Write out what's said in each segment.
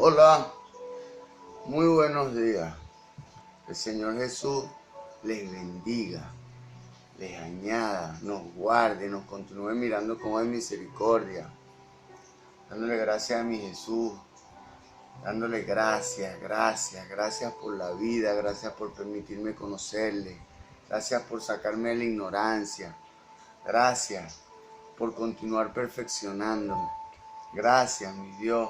Hola, muy buenos días. El Señor Jesús les bendiga, les añada, nos guarde, nos continúe mirando con Él misericordia. Dándole gracias a mi Jesús, dándole gracias por la vida, gracias por permitirme conocerle, gracias por sacarme de la ignorancia, gracias por continuar perfeccionándome. Gracias, mi Dios,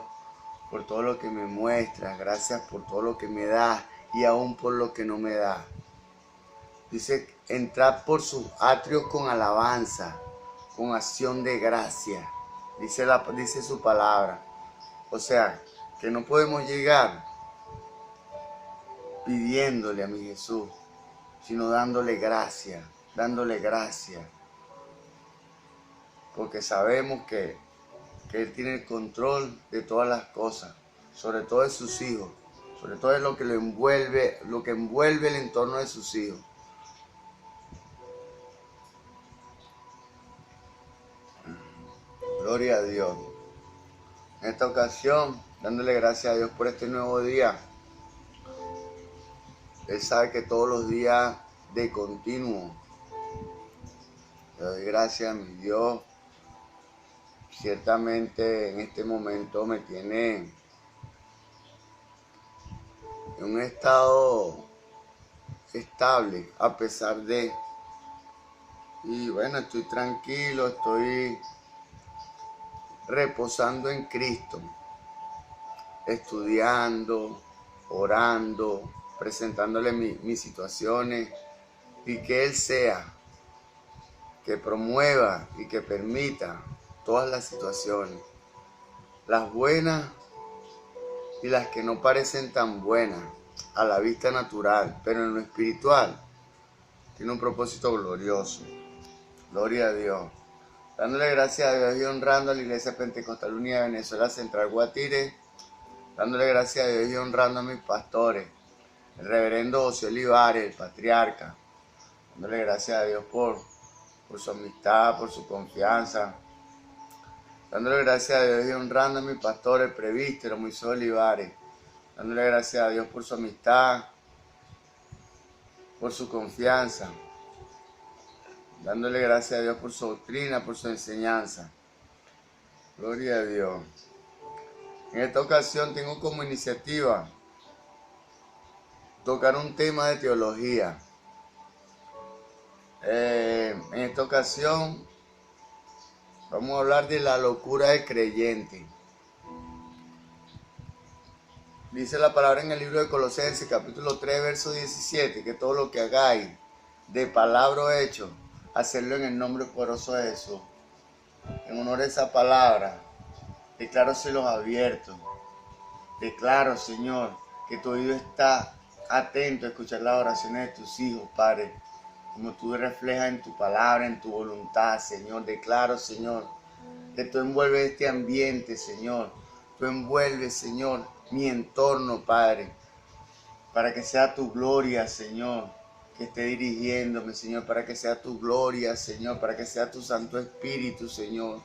por todo lo que me muestras, gracias por todo lo que me das y aún por lo que no me das. Dice, entrad por sus atrios con alabanza, con acción de gracia, dice su palabra. O sea, que no podemos llegar pidiéndole a mi Jesús, sino dándole gracias, porque sabemos que Él tiene el control de todas las cosas, sobre todo de sus hijos, sobre todo de lo que envuelve el entorno de sus hijos. Gloria a Dios. En esta ocasión, dándole gracias a Dios por este nuevo día. Él sabe que todos los días de continuo, le doy gracias a mi Dios. Ciertamente en este momento me tiene en un estado estable a pesar de, y bueno, estoy tranquilo, estoy reposando en Cristo, estudiando, orando, presentándole mis situaciones, y que Él sea que promueva y que permita todas las situaciones, las buenas y las que no parecen tan buenas a la vista natural, pero en lo espiritual tiene un propósito glorioso. Gloria a Dios. Dándole gracias a Dios y honrando a la Iglesia Pentecostal Unida de Venezuela Central Guatire. Dándole gracias a Dios y honrando a mis pastores, el reverendo José Olivares, el patriarca. Dándole gracias a Dios por su amistad, por su confianza. Dándole gracias a Dios y honrando a mi pastor, el presbítero Moisés Olivares. Dándole gracias a Dios por su amistad, por su confianza. Dándole gracias a Dios por su doctrina, por su enseñanza. Gloria a Dios. En esta ocasión tengo como iniciativa tocar un tema de teología. En esta ocasión vamos a hablar de la locura del creyente. Dice la palabra en el libro de Colosenses, capítulo 3, verso 17, que todo lo que hagáis, de palabra o hecho, hacerlo en el nombre poderoso de Jesús. En honor a esa palabra, declaro cielos abiertos. Declaro, Señor, que tu oído está atento a escuchar las oraciones de tus hijos, Padre, como tú reflejas en tu palabra, en tu voluntad, Señor. Declaro, Señor, que tú envuelves este ambiente, Señor. Tú envuelves, Señor, mi entorno, Padre, para que sea tu gloria, Señor, que esté dirigiéndome, Señor, para que sea tu gloria, Señor, para que sea tu Santo Espíritu, Señor,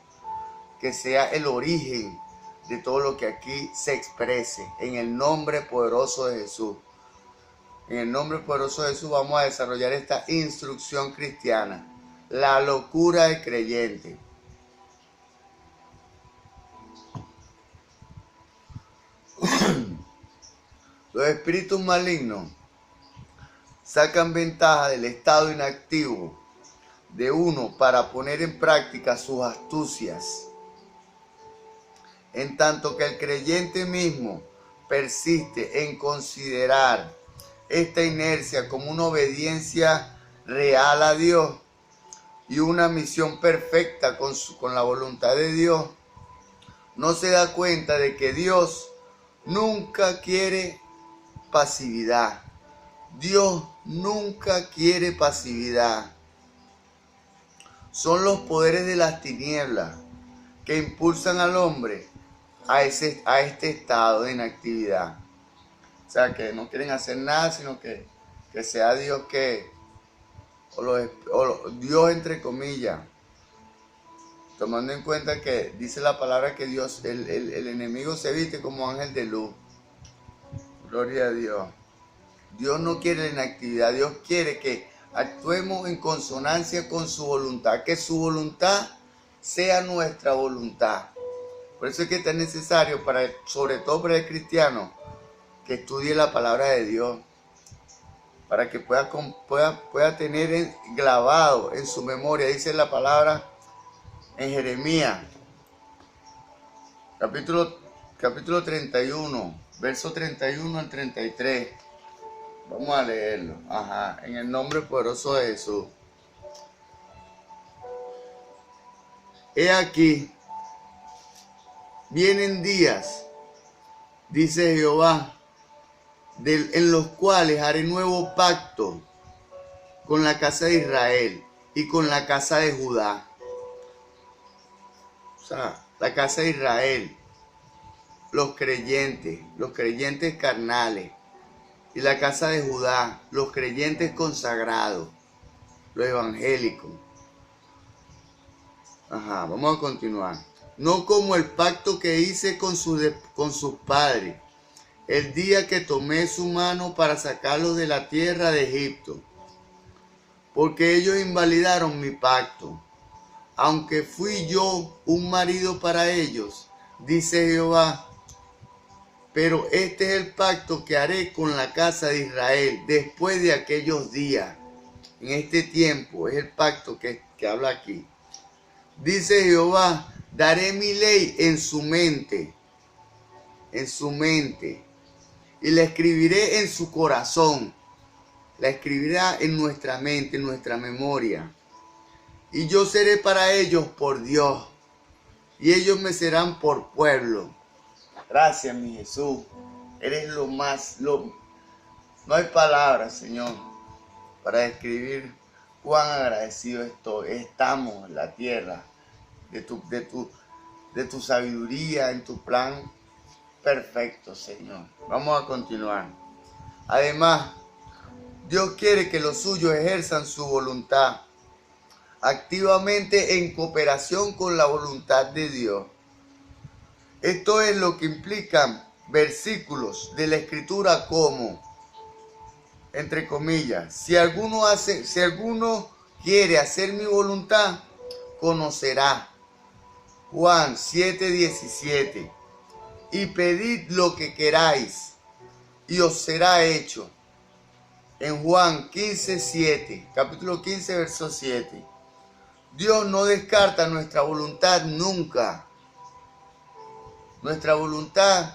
que sea el origen de todo lo que aquí se exprese, en el nombre poderoso de Jesús. En el nombre poderoso de Jesús vamos a desarrollar esta instrucción cristiana, la locura del creyente. Los espíritus malignos sacan ventaja del estado inactivo de uno para poner en práctica sus astucias, en tanto que el creyente mismo persiste en considerar esta inercia como una obediencia real a Dios y una misión perfecta con la voluntad de Dios. No se da cuenta de que Dios nunca quiere pasividad. Dios nunca quiere pasividad. Son los poderes de las tinieblas que impulsan al hombre a este estado de inactividad. O sea, que no quieren hacer nada, sino que sea Dios Dios entre comillas, tomando en cuenta que dice la palabra que Dios, el enemigo se viste como ángel de luz. Gloria a Dios. Dios no quiere la inactividad, Dios quiere que actuemos en consonancia con su voluntad, que su voluntad sea nuestra voluntad. Por eso es que es necesario, sobre todo para el cristiano, que estudie la palabra de Dios, para que pueda tener grabado en su memoria. Dice la palabra en Jeremías, capítulo 31, verso 31 al 33. Vamos a leerlo. En el nombre poderoso de Jesús. He aquí, vienen días, dice Jehová, en los cuales haré nuevo pacto con la casa de Israel y con la casa de Judá. O sea, la casa de Israel, los creyentes carnales, y la casa de Judá, los creyentes consagrados, los evangélicos. Vamos a continuar. No como el pacto que hice con sus padres, el día que tomé su mano para sacarlos de la tierra de Egipto, porque ellos invalidaron mi pacto, aunque fui yo un marido para ellos, dice Jehová. Pero este es el pacto que haré con la casa de Israel después de aquellos días. En este tiempo es el pacto que habla aquí. Dice Jehová, daré mi ley en su mente, y la escribiré en su corazón. La escribirá en nuestra mente, en nuestra memoria. Y yo seré para ellos por Dios, y ellos me serán por pueblo. Gracias, mi Jesús. Eres no hay palabras, Señor, para describir cuán agradecido estamos en la tierra de tu sabiduría, en tu plan perfecto, Señor. Vamos a continuar. Además, Dios quiere que los suyos ejerzan su voluntad activamente en cooperación con la voluntad de Dios. Esto es lo que implican versículos de la Escritura como, entre comillas, si alguno quiere hacer mi voluntad, conocerá. Juan 7:17. Y pedid lo que queráis, y os será hecho. En Juan 15:7, capítulo 15, verso 7. Dios no descarta nuestra voluntad nunca. Nuestra voluntad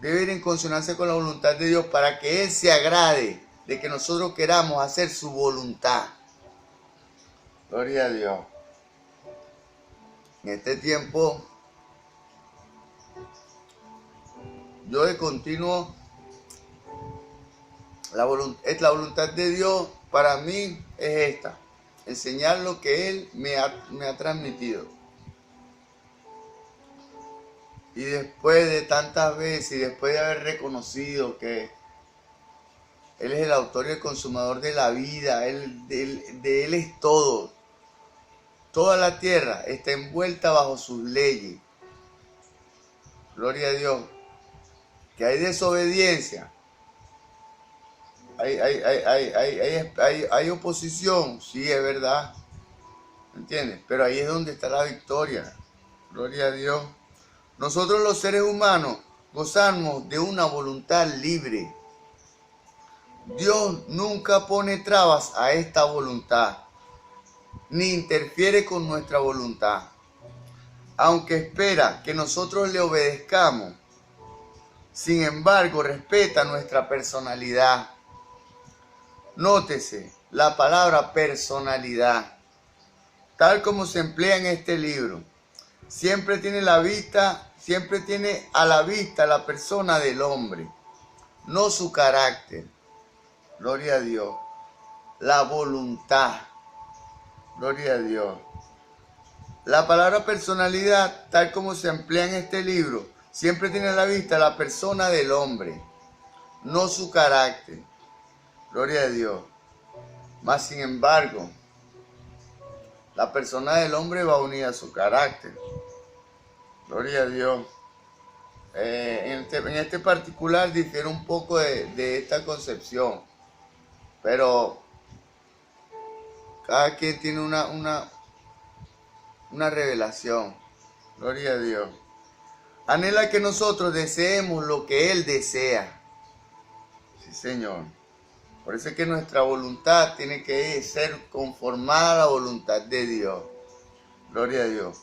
debe ir en consonancia con la voluntad de Dios para que Él se agrade de que nosotros queramos hacer su voluntad. Gloria a Dios. En este tiempo, yo de continuo, la voluntad de Dios para mí es esta: enseñar lo que Él me ha transmitido. Y después de tantas veces, y después de haber reconocido que Él es el autor y el consumador de la vida, de Él es todo. Toda la tierra está envuelta bajo sus leyes. Gloria a Dios. Que hay desobediencia. Hay oposición, sí, es verdad. ¿Entiendes? Pero ahí es donde está la victoria. Gloria a Dios. Nosotros los seres humanos gozamos de una voluntad libre. Dios nunca pone trabas a esta voluntad, ni interfiere con nuestra voluntad. Aunque espera que nosotros le obedezcamos, sin embargo respeta nuestra personalidad. Nótese la palabra personalidad, tal como se emplea en este libro. Siempre tiene a la vista la persona del hombre, no su carácter. Gloria a Dios. La voluntad. Gloria a Dios. La palabra personalidad, tal como se emplea en este libro, siempre tiene a la vista la persona del hombre, no su carácter. Gloria a Dios. Mas sin embargo, La persona del hombre va unida a su carácter. Gloria a Dios. En este particular difiere un poco de esta concepción, pero cada quien tiene una revelación. Gloria a Dios. Anhela que nosotros deseemos lo que Él desea. Sí, Señor. Por eso es que nuestra voluntad tiene que ser conformada a la voluntad de Dios. Gloria a Dios.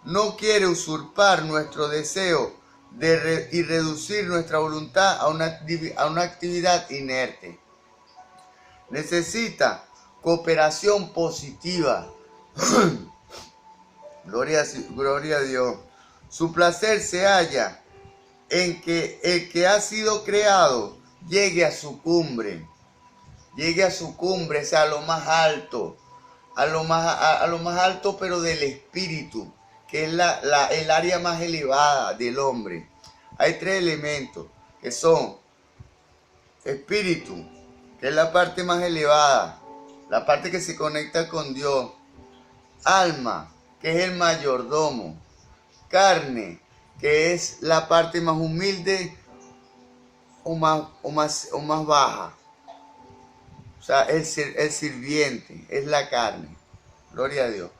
No quiere usurpar nuestro deseo y reducir nuestra voluntad a una actividad inerte. Necesita cooperación positiva. Gloria a Dios. Su placer se halla en que el que ha sido creado llegue a su cumbre. Llegue a su cumbre, o sea, a lo más alto. A lo más alto, pero del espíritu, que es el área más elevada del hombre. Hay tres elementos, que son espíritu, que es la parte más elevada, la parte que se conecta con Dios. Alma, que es el mayordomo. Carne, que es la parte más humilde o más baja. O sea, el sirviente es la carne. Gloria a Dios.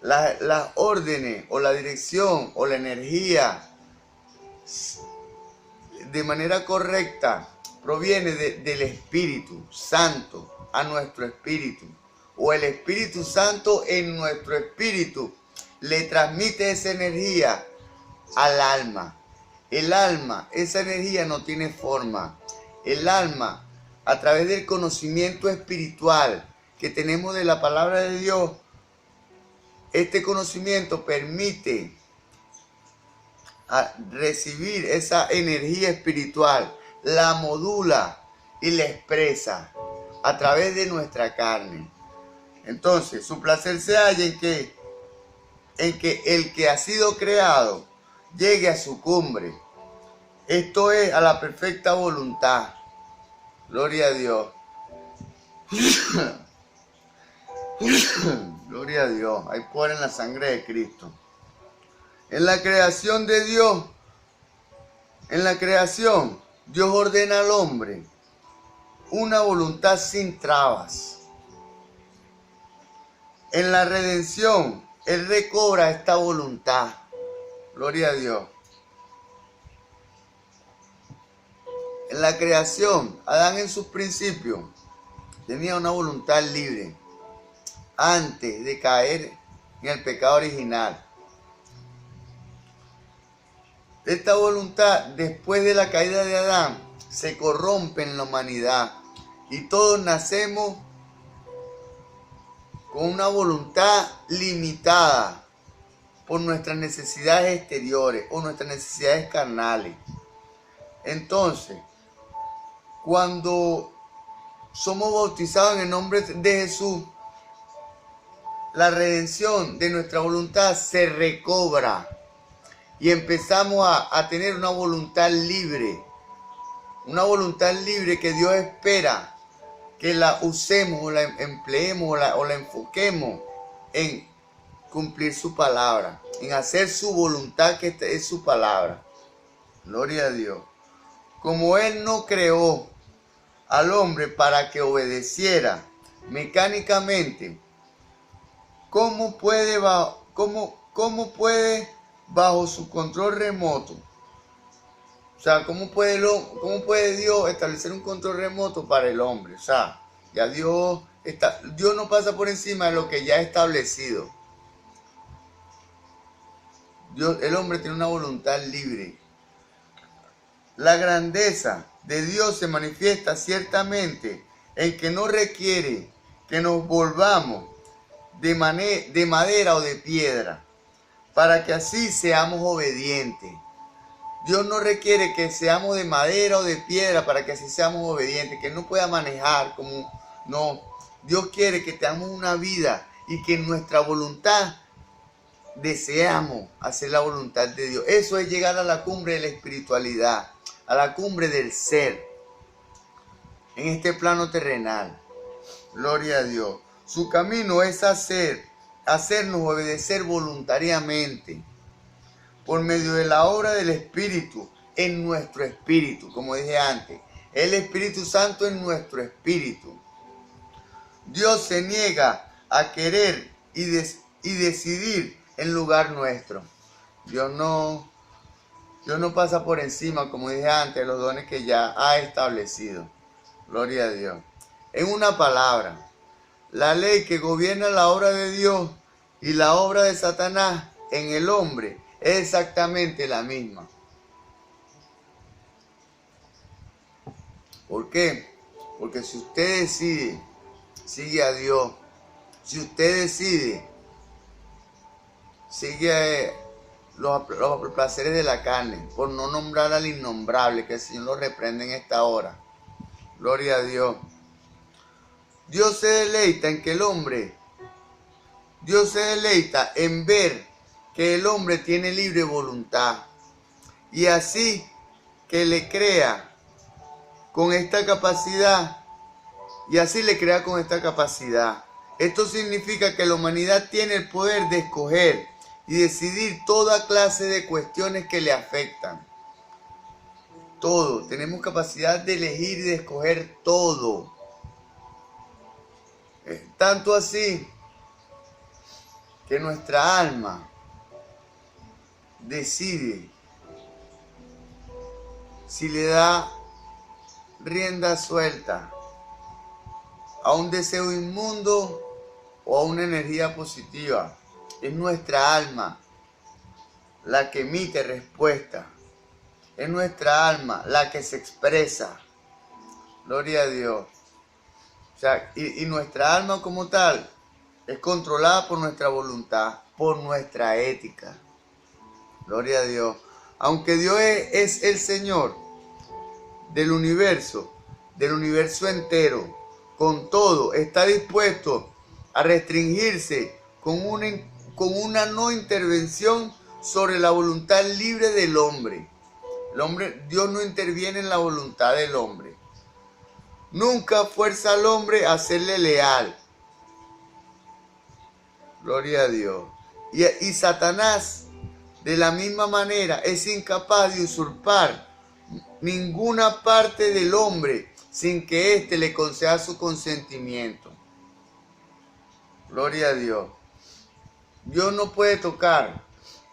Las órdenes o la dirección o la energía de manera correcta proviene del Espíritu Santo a nuestro espíritu. O el Espíritu Santo en nuestro espíritu le transmite esa energía al alma. El alma, esa energía no tiene forma. El alma, a través del conocimiento espiritual que tenemos de la palabra de Dios, este conocimiento permite recibir esa energía espiritual, la modula y la expresa a través de nuestra carne. Entonces, su placer se halla en que el que ha sido creado llegue a su cumbre. Esto es a la perfecta voluntad. Gloria a Dios. Gloria a Dios. Hay poder en la sangre de Cristo. En la creación de Dios, Dios ordena al hombre una voluntad sin trabas. En la redención, Él recobra esta voluntad. Gloria a Dios. En la creación, Adán en sus principios tenía una voluntad libre antes de caer en el pecado original. Esta voluntad, después de la caída de Adán, se corrompe en la humanidad y todos nacemos con una voluntad limitada por nuestras necesidades exteriores o nuestras necesidades carnales. Entonces, cuando somos bautizados en el nombre de Jesús, la redención de nuestra voluntad se recobra y empezamos a tener una voluntad libre que Dios espera que la usemos o la empleemos o la enfoquemos en cumplir su palabra, en hacer su voluntad, que es su palabra. Gloria a Dios. Como Él no creó al hombre para que obedeciera mecánicamente, ¿cómo puede bajo su control remoto? O sea, ¿cómo puede Dios establecer un control remoto para el hombre? O sea, ya Dios no pasa por encima de lo que ya ha establecido. El hombre tiene una voluntad libre. La grandeza de Dios se manifiesta ciertamente en que no requiere que nos volvamos de madera o de piedra, para que así seamos obedientes. Dios no requiere que seamos de madera o de piedra para que así seamos obedientes, que no pueda manejar como no. Dios quiere que tengamos una vida y que en nuestra voluntad deseamos hacer la voluntad de Dios. Eso es llegar a la cumbre de la espiritualidad, a la cumbre del ser en este plano terrenal. Gloria a Dios. Su camino es hacer hacernos obedecer voluntariamente por medio de la obra del Espíritu en nuestro espíritu, como dije antes, el Espíritu Santo en nuestro espíritu. Dios se niega a querer y decidir en lugar nuestro. Dios no pasa por encima, como dije antes, los dones que ya ha establecido. Gloria a Dios. En una palabra, la ley que gobierna la obra de Dios y la obra de Satanás en el hombre es exactamente la misma. ¿Por qué? Porque si usted decide, sigue a Dios. Si usted decide, sigue los placeres de la carne, por no nombrar al innombrable, que el Señor lo reprende en esta hora. Gloria a Dios. Dios se deleita en ver que el hombre tiene libre voluntad y así que le crea con esta capacidad Esto significa que la humanidad tiene el poder de escoger y decidir toda clase de cuestiones que le afectan. Todo, tenemos capacidad de elegir y de escoger todo. Tanto así que nuestra alma decide si le da rienda suelta a un deseo inmundo o a una energía positiva. Es nuestra alma la que emite respuesta. Es nuestra alma la que se expresa. Gloria a Dios. O sea, y nuestra alma como tal es controlada por nuestra voluntad, por nuestra ética. Gloria a Dios. Aunque Dios es el Señor del universo entero, con todo, está dispuesto a restringirse con una no intervención sobre la voluntad libre del hombre. Dios no interviene en la voluntad del hombre. Nunca fuerza al hombre a serle leal. Gloria a Dios. Y Satanás, de la misma manera, es incapaz de usurpar ninguna parte del hombre sin que éste le conceda su consentimiento. Gloria a Dios. Dios no puede tocar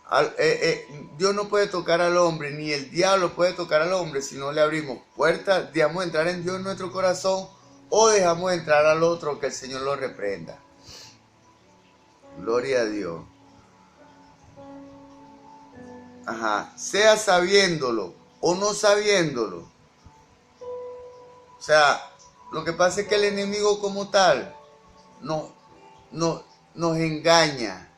al hombre, ni el diablo puede tocar al hombre si no le abrimos puertas, dejamos entrar en Dios en nuestro corazón o dejamos entrar al otro, que el Señor lo reprenda. Gloria a Dios. Sea sabiéndolo o no sabiéndolo. O sea, lo que pasa es que el enemigo como tal nos engaña.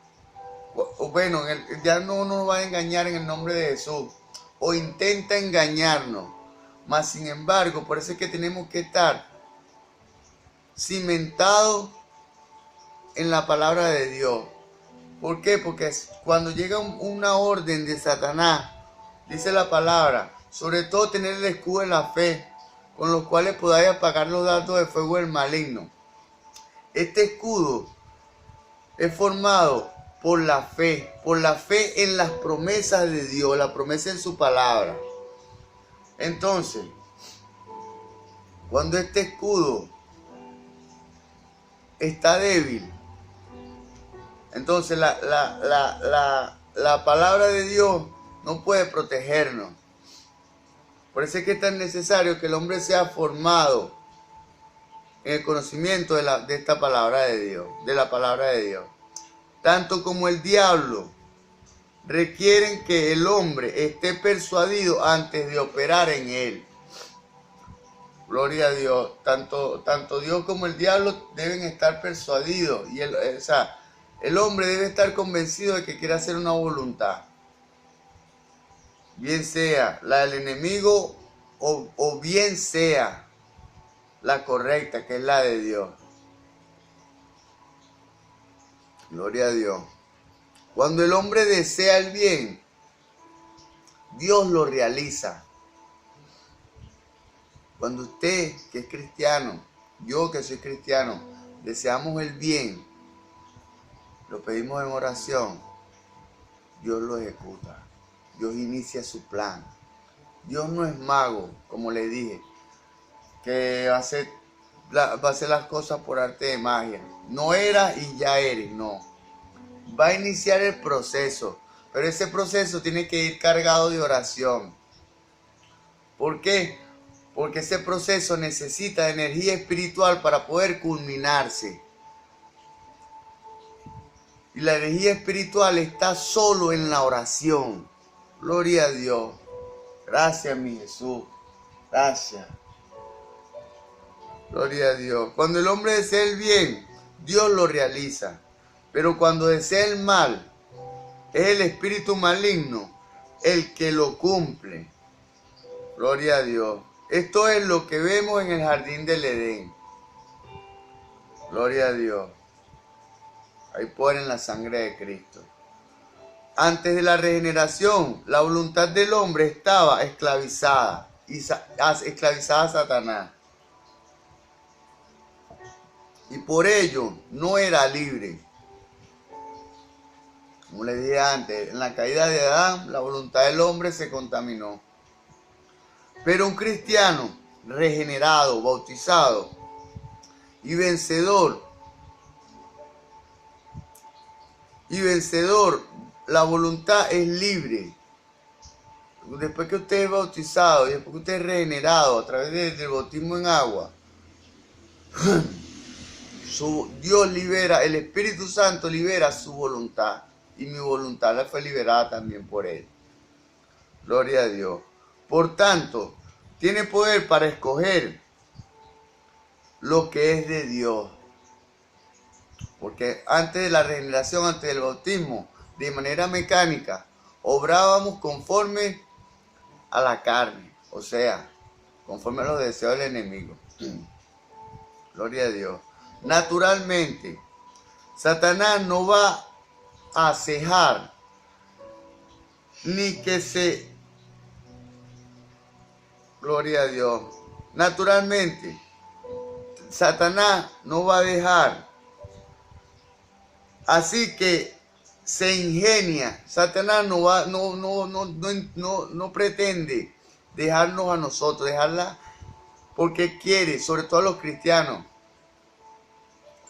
Bueno, ya no nos va a engañar en el nombre de Jesús. O intenta engañarnos. Mas sin embargo, por eso es que tenemos que estar cimentados en la palabra de Dios. ¿Por qué? Porque cuando llega una orden de Satanás, dice la palabra, sobre todo tener el escudo de la fe, con los cuales podáis apagar los dardos de fuego del maligno. Este escudo es formado por la fe en las promesas de Dios, la promesa en su palabra. Entonces, cuando este escudo está débil, entonces la palabra de Dios no puede protegernos. Por eso es que es tan necesario que el hombre sea formado en el conocimiento de esta palabra de Dios, de la palabra de Dios. Tanto como el diablo requieren que el hombre esté persuadido antes de operar en él. Gloria a Dios. Tanto Dios como el diablo deben estar persuadidos. Y el hombre debe estar convencido de que quiere hacer una voluntad. Bien sea la del enemigo o bien sea la correcta, que es la de Dios. Gloria a Dios. Cuando el hombre desea el bien, Dios lo realiza. Cuando usted, que es cristiano, yo que soy cristiano, deseamos el bien, lo pedimos en oración, Dios lo ejecuta. Dios inicia su plan. Dios no es mago, como le dije, que va a hacer las cosas por arte de magia. No era y ya eres, no. Va a iniciar el proceso, pero ese proceso tiene que ir cargado de oración. ¿Por qué? Porque ese proceso necesita energía espiritual para poder culminarse. Y la energía espiritual está solo en la oración. Gloria a Dios. Gracias, mi Jesús. Gracias. Gloria a Dios. Cuando el hombre desea el bien, Dios lo realiza. Pero cuando desea el mal, es el espíritu maligno el que lo cumple. Gloria a Dios. Esto es lo que vemos en el jardín del Edén. Gloria a Dios. Ahí ponen la sangre de Cristo. Antes de la regeneración, la voluntad del hombre estaba esclavizada a Satanás. Y por ello no era libre. Como le dije antes, en la caída de Adán, la voluntad del hombre se contaminó. Pero un cristiano regenerado, bautizado y vencedor, la voluntad es libre. Después que usted es bautizado y después que usted es regenerado a través del bautismo en agua, Dios libera, el Espíritu Santo libera su voluntad. Y mi voluntad la fue liberada también por Él. Gloria a Dios. Por tanto, tiene poder para escoger lo que es de Dios. Porque antes de la regeneración, antes del bautismo, de manera mecánica, obrábamos conforme a la carne. O sea, conforme a los deseos del enemigo. Gloria a Dios. Naturalmente, Satanás no va a cejar ni que se... Gloria a Dios. Naturalmente, Satanás no va a dejar. Así que se ingenia. Satanás no pretende dejarnos a nosotros, dejarla porque quiere, sobre todo a los cristianos,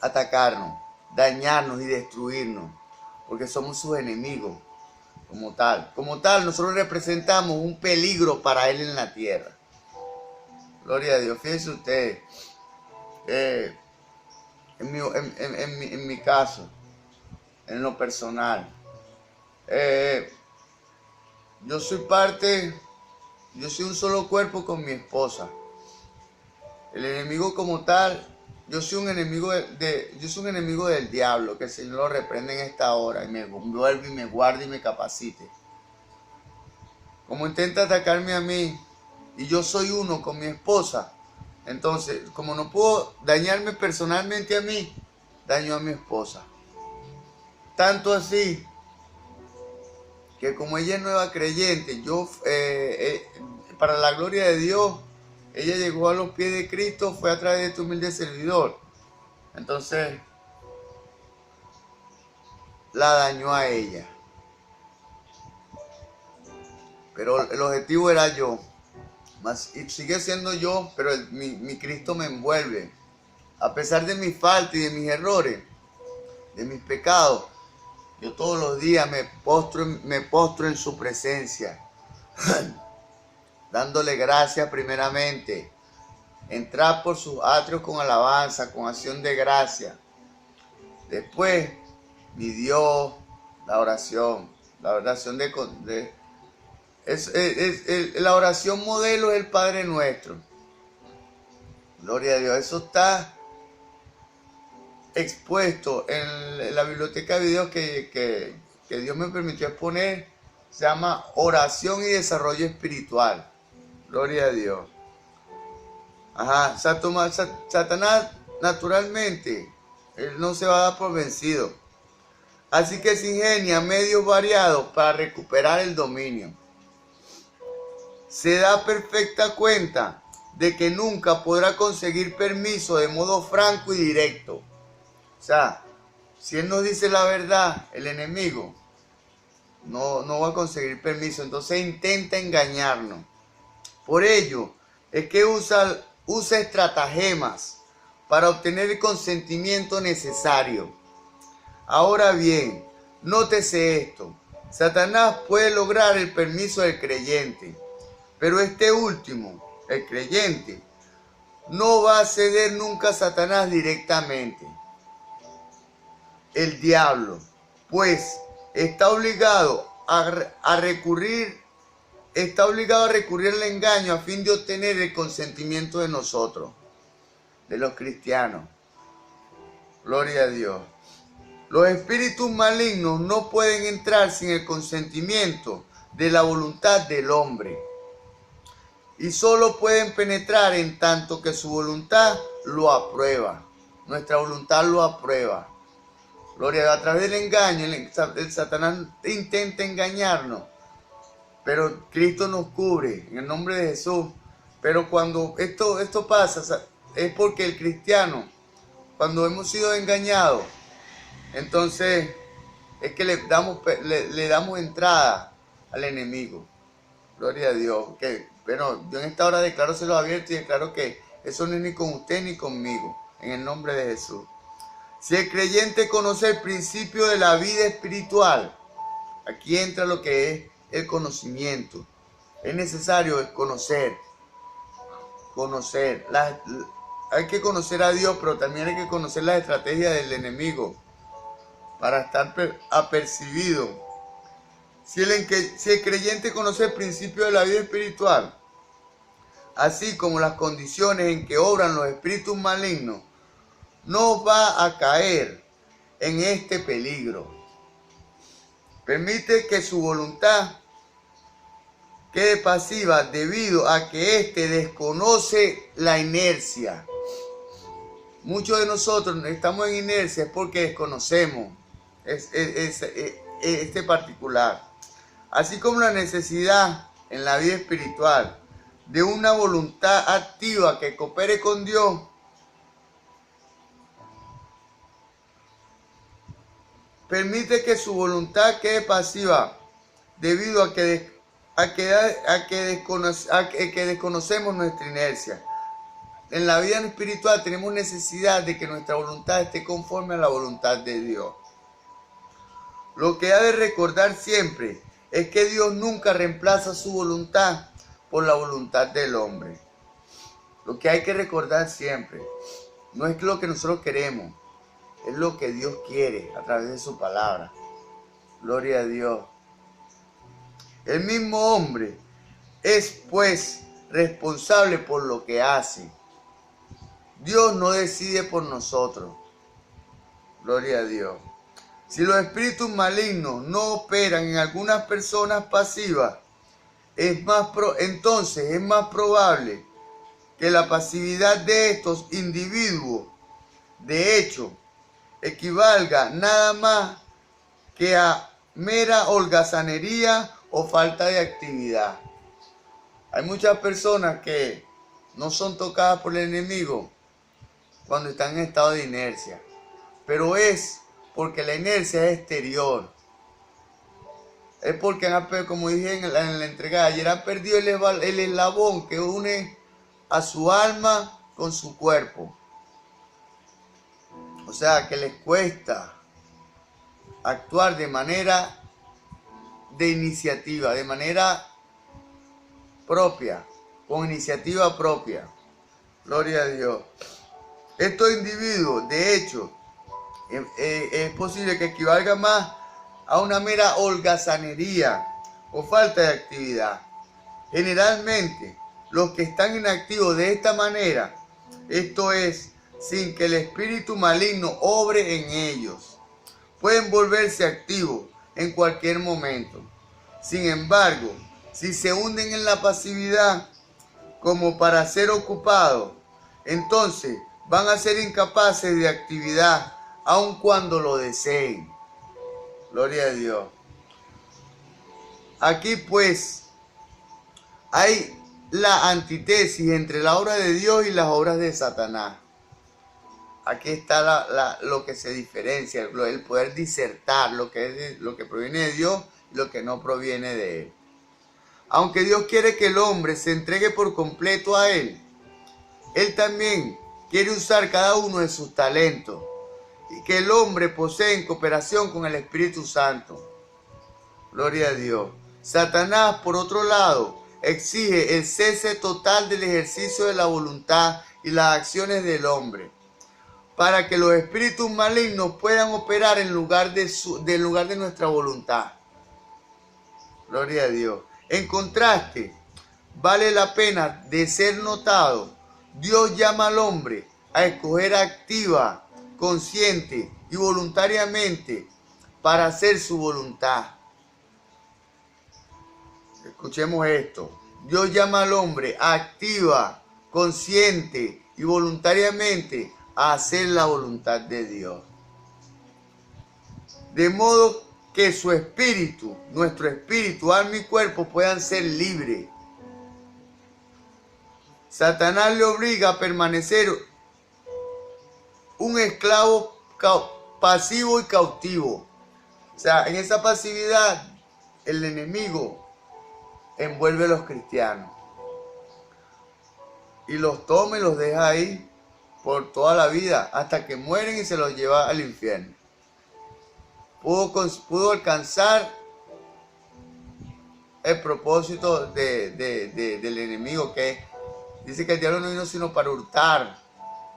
atacarnos, dañarnos y destruirnos, porque somos sus enemigos como tal. Como tal, nosotros representamos un peligro para él en la tierra. Gloria a Dios. Fíjense ustedes, en mi caso, en lo personal, yo soy un solo cuerpo con mi esposa. El enemigo como tal, yo soy un enemigo del diablo, que el Señor lo reprende en esta hora y me vuelve y me guarde y me capacite. Como intenta atacarme a mí y yo soy uno con mi esposa, entonces como no puedo dañarme personalmente a mí, daño a mi esposa. Tanto así que como ella es nueva creyente, para la gloria de Dios, ella llegó a los pies de Cristo, fue a través de este humilde servidor. Entonces, la dañó a ella. Pero el objetivo era yo. Y sigue siendo yo, pero mi Cristo me envuelve. A pesar de mi falta y de mis errores, de mis pecados, yo todos los días me postro en su presencia. Dándole gracias primeramente. Entrar por sus atrios con alabanza, con acción de gracia. Después, mi Dios, la oración la oración modelo es el Padre Nuestro. Gloria a Dios. Eso está expuesto en la biblioteca de videos que Dios me permitió exponer. Se llama Oración y Desarrollo Espiritual. Gloria a Dios. Ajá, Satanás naturalmente, él no se va a dar por vencido. Así que se ingenia medios variados para recuperar el dominio. Se da perfecta cuenta de que nunca podrá conseguir permiso de modo franco y directo. O sea, Si él nos dice la verdad, el enemigo no va a conseguir permiso. Entonces intenta engañarnos. Por ello es que usa estratagemas para obtener el consentimiento necesario. Ahora bien, nótese esto. Satanás puede lograr el permiso del creyente, pero este último, el creyente, no va a ceder nunca a Satanás directamente. El diablo, pues, está obligado a recurrir al engaño a fin de obtener el consentimiento de nosotros, de los cristianos. Gloria a Dios. Los espíritus malignos no pueden entrar sin el consentimiento de la voluntad del hombre. Y solo pueden penetrar en tanto que su voluntad lo aprueba. Nuestra voluntad lo aprueba. Gloria a Dios. A través del engaño, el Satanás intenta engañarnos. Pero Cristo nos cubre en el nombre de Jesús. Pero cuando esto pasa, es porque el cristiano, cuando hemos sido engañados, entonces es que le damos entrada al enemigo. Gloria a Dios. Pero yo en esta hora declaro cielo abierto y declaro que eso no es ni con usted ni conmigo. En el nombre de Jesús. Si el creyente conoce el principio de la vida espiritual, aquí entra lo que es el conocimiento. Es necesario conocer. Hay que conocer a Dios, pero también hay que conocer las estrategias del enemigo para estar apercibido. Si el creyente conoce el principio de la vida espiritual, así como las condiciones en que obran los espíritus malignos, no va a caer en este peligro. Permite que su voluntad quede pasiva debido a que éste desconoce la inercia. Muchos de nosotros estamos en inercia es porque desconocemos este particular. Así como la necesidad en la vida espiritual de una voluntad activa que coopere con Dios, permite que su voluntad quede pasiva debido a que desconocemos nuestra inercia. En la vida espiritual tenemos necesidad de que nuestra voluntad esté conforme a la voluntad de Dios. Lo que ha de recordar siempre es que Dios nunca reemplaza su voluntad por la voluntad del hombre. Lo que hay que recordar siempre no es lo que nosotros queremos, es lo que Dios quiere a través de su palabra. Gloria a Dios. El mismo hombre es pues responsable por lo que hace. Dios no decide por nosotros. Gloria a Dios. Si los espíritus malignos no operan en algunas personas pasivas, entonces es más probable que la pasividad de estos individuos, de hecho, equivalga nada más que a mera holgazanería o falta de actividad. Hay muchas personas que no son tocadas por el enemigo cuando están en estado de inercia, pero es porque la inercia es exterior. Es porque, como dije en la entrega ayer, han perdido el eslabón que une a su alma con su cuerpo. O sea, que les cuesta actuar de manera de iniciativa, de manera propia, con iniciativa propia. Gloria a Dios. Estos individuos, de hecho, es posible que equivalga más a una mera holgazanería o falta de actividad. Generalmente, los que están inactivos de esta manera, esto es, sin que el espíritu maligno obre en ellos, pueden volverse activos en cualquier momento. Sin embargo, si se hunden en la pasividad como para ser ocupados, entonces van a ser incapaces de actividad aun cuando lo deseen. Gloria a Dios. Aquí pues hay la antítesis entre la obra de Dios y las obras de Satanás. aquí está lo que se diferencia, el poder disertar lo que proviene de Dios y lo que no proviene de Él. Aunque Dios quiere que el hombre se entregue por completo a Él, Él también quiere usar cada uno de sus talentos y que el hombre posee en cooperación con el Espíritu Santo. Gloria a Dios. Satanás, por otro lado, exige el cese total del ejercicio de la voluntad y las acciones del hombre, para que los espíritus malignos puedan operar en lugar de nuestra voluntad. Gloria a Dios. En contraste, vale la pena de ser notado, Dios llama al hombre a escoger activa, consciente y voluntariamente para hacer su voluntad. Escuchemos esto. Dios llama al hombre activa, consciente y voluntariamente a hacer la voluntad de Dios. De modo que su espíritu, nuestro espíritu, alma y cuerpo puedan ser libres. Satanás le obliga a permanecer un esclavo pasivo y cautivo. O sea, en esa pasividad el enemigo envuelve a los cristianos y los toma y los deja ahí por toda la vida hasta que mueren y se los lleva al infierno. Pudo alcanzar el propósito del enemigo, que dice que el diablo no vino sino para hurtar,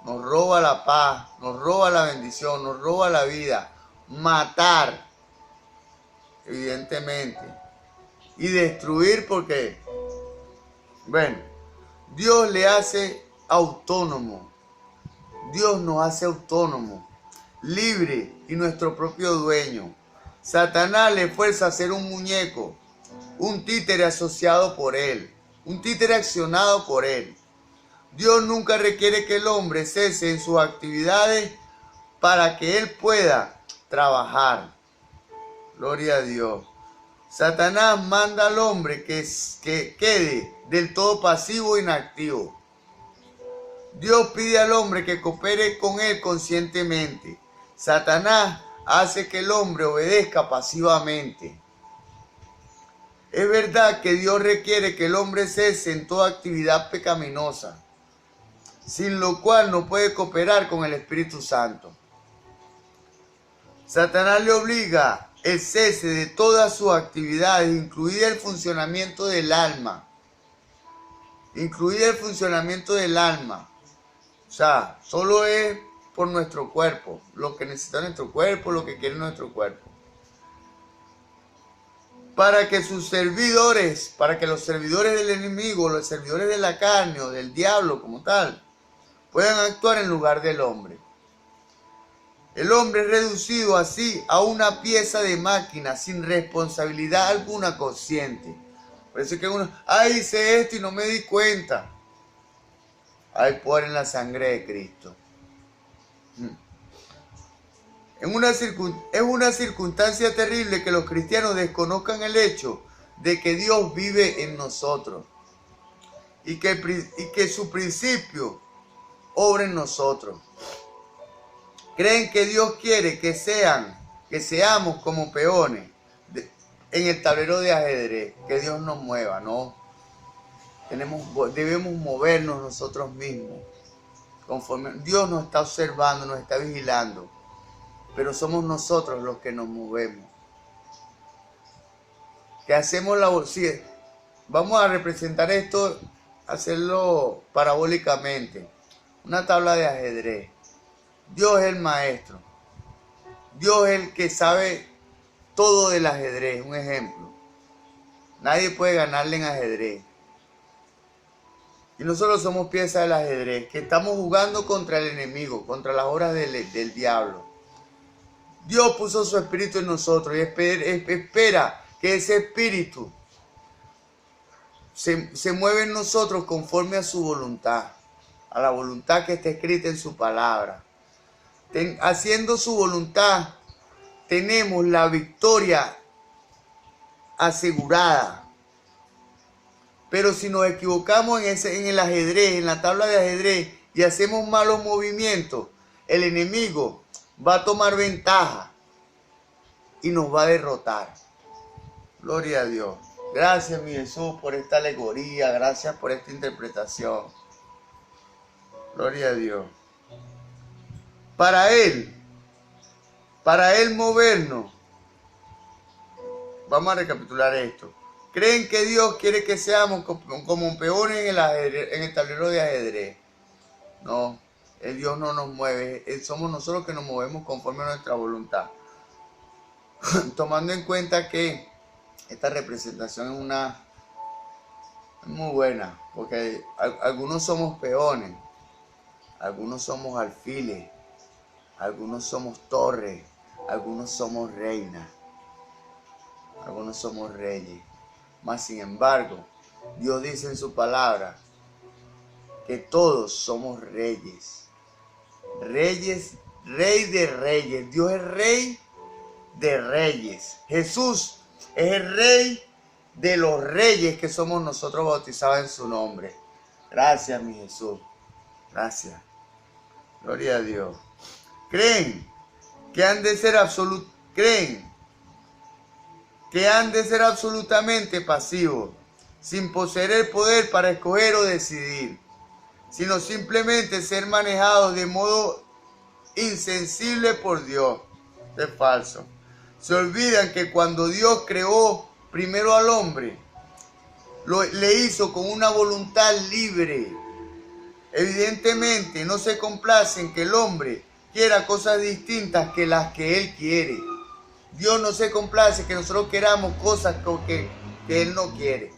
nos roba la paz, nos roba la bendición, nos roba la vida, matar, evidentemente, y destruir, porque, bueno, Dios le hace autónomo. Dios nos hace autónomos, libre y nuestro propio dueño. Satanás le fuerza a ser un muñeco, un títere asociado por él, un títere accionado por él. Dios nunca requiere que el hombre cese en sus actividades para que él pueda trabajar. Gloria a Dios. Satanás manda al hombre que quede del todo pasivo e inactivo. Dios pide al hombre que coopere con él conscientemente. Satanás hace que el hombre obedezca pasivamente. Es verdad que Dios requiere que el hombre cese en toda actividad pecaminosa, sin lo cual no puede cooperar con el Espíritu Santo. Satanás le obliga el cese de todas sus actividades, incluido el funcionamiento del alma. O sea, solo es por nuestro cuerpo, lo que necesita nuestro cuerpo, lo que quiere nuestro cuerpo. Para que los servidores del enemigo, los servidores de la carne o del diablo como tal, puedan actuar en lugar del hombre. El hombre es reducido así a una pieza de máquina sin responsabilidad alguna consciente. Por eso es que uno, hice esto y no me di cuenta. Hay poder en la sangre de Cristo. Es una circunstancia terrible que los cristianos desconozcan el hecho de que Dios vive en nosotros y que su principio obra en nosotros. Creen que Dios quiere que seamos como peones en el tablero de ajedrez, que Dios nos mueva, ¿no? Debemos movernos nosotros mismos, conforme Dios nos está observando, nos está vigilando, pero somos nosotros los que nos movemos. Que hacemos vamos a representar esto, hacerlo parabólicamente, una tabla de ajedrez. Dios es el maestro. Dios es el que sabe todo del ajedrez. Un ejemplo. Nadie puede ganarle en ajedrez. Y nosotros somos piezas del ajedrez, que estamos jugando contra el enemigo, contra las obras del diablo. Dios puso su espíritu en nosotros y espera que ese espíritu se mueva en nosotros conforme a su voluntad, a la voluntad que está escrita en su palabra. Haciendo su voluntad, tenemos la victoria asegurada. Pero si nos equivocamos en el ajedrez, en la tabla de ajedrez, y hacemos malos movimientos, el enemigo va a tomar ventaja y nos va a derrotar. Gloria a Dios. Gracias, mi Jesús, por esta alegoría. Gracias por esta interpretación. Gloria a Dios. Para Él movernos. Vamos a recapitular esto. ¿Creen que Dios quiere que seamos como peones en el tablero de ajedrez? No, el Dios no nos mueve. Somos nosotros que nos movemos conforme a nuestra voluntad. Tomando en cuenta que esta representación es muy buena, porque algunos somos peones, algunos somos alfiles, algunos somos torres, algunos somos reinas, algunos somos reyes. Mas sin embargo, Dios dice en su palabra que todos somos reyes. Reyes, rey de reyes. Dios es rey de reyes. Jesús es el rey de los reyes que somos nosotros bautizados en su nombre. Gracias, mi Jesús. Gracias. Gloria a Dios. ¿Creen que han de ser absolutamente pasivos, sin poseer el poder para escoger o decidir, sino simplemente ser manejados de modo insensible por Dios? Es falso. Se olvidan que cuando Dios creó primero al hombre, le hizo con una voluntad libre. Evidentemente no se complace en que el hombre quiera cosas distintas que las que Él quiere. Dios no se complace que nosotros queramos cosas que Él no quiere.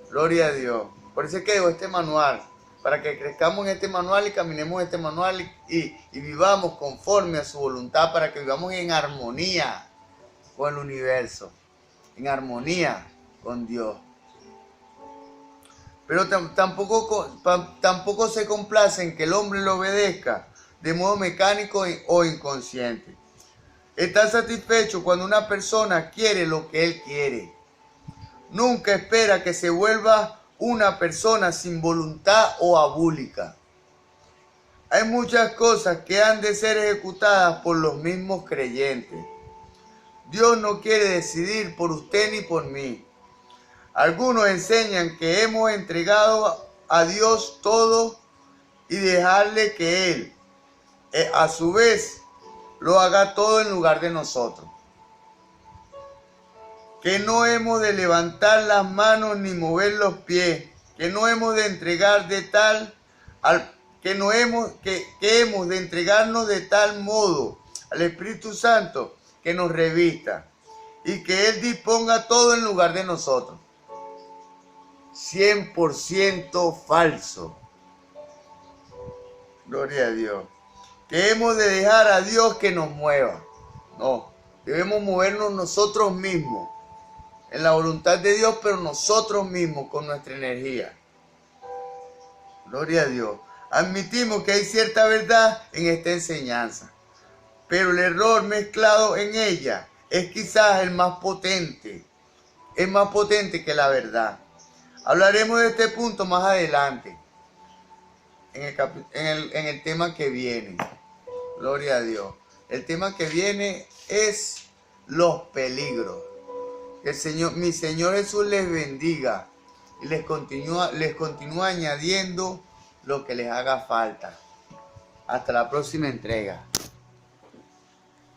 Gloria a Dios. Por eso es que dejo este manual, para que crezcamos en este manual y caminemos en este manual y vivamos conforme a su voluntad, para que vivamos en armonía con el universo, en armonía con Dios. Pero tampoco se complace en que el hombre lo obedezca de modo mecánico o inconsciente. Está satisfecho cuando una persona quiere lo que él quiere. Nunca espera que se vuelva una persona sin voluntad o abúlica. Hay muchas cosas que han de ser ejecutadas por los mismos creyentes. Dios no quiere decidir por usted ni por mí. Algunos enseñan que hemos entregado a Dios todo y dejarle que Él, a su vez, lo haga todo en lugar de nosotros. Que no hemos de levantar las manos ni mover los pies, que no hemos de entregar que hemos de entregarnos de tal modo al Espíritu Santo que nos revista y que Él disponga todo en lugar de nosotros. 100% falso. Gloria a Dios. Que hemos de dejar a Dios que nos mueva. No, debemos movernos nosotros mismos en la voluntad de Dios, pero nosotros mismos con nuestra energía. Gloria a Dios. Admitimos que hay cierta verdad en esta enseñanza, pero el error mezclado en ella es quizás el más potente. Es más potente que la verdad. Hablaremos de este punto más adelante, en el tema que viene. Gloria a Dios. El tema que viene es los peligros. Que mi Señor Jesús les bendiga y les continúa añadiendo lo que les haga falta. Hasta la próxima entrega.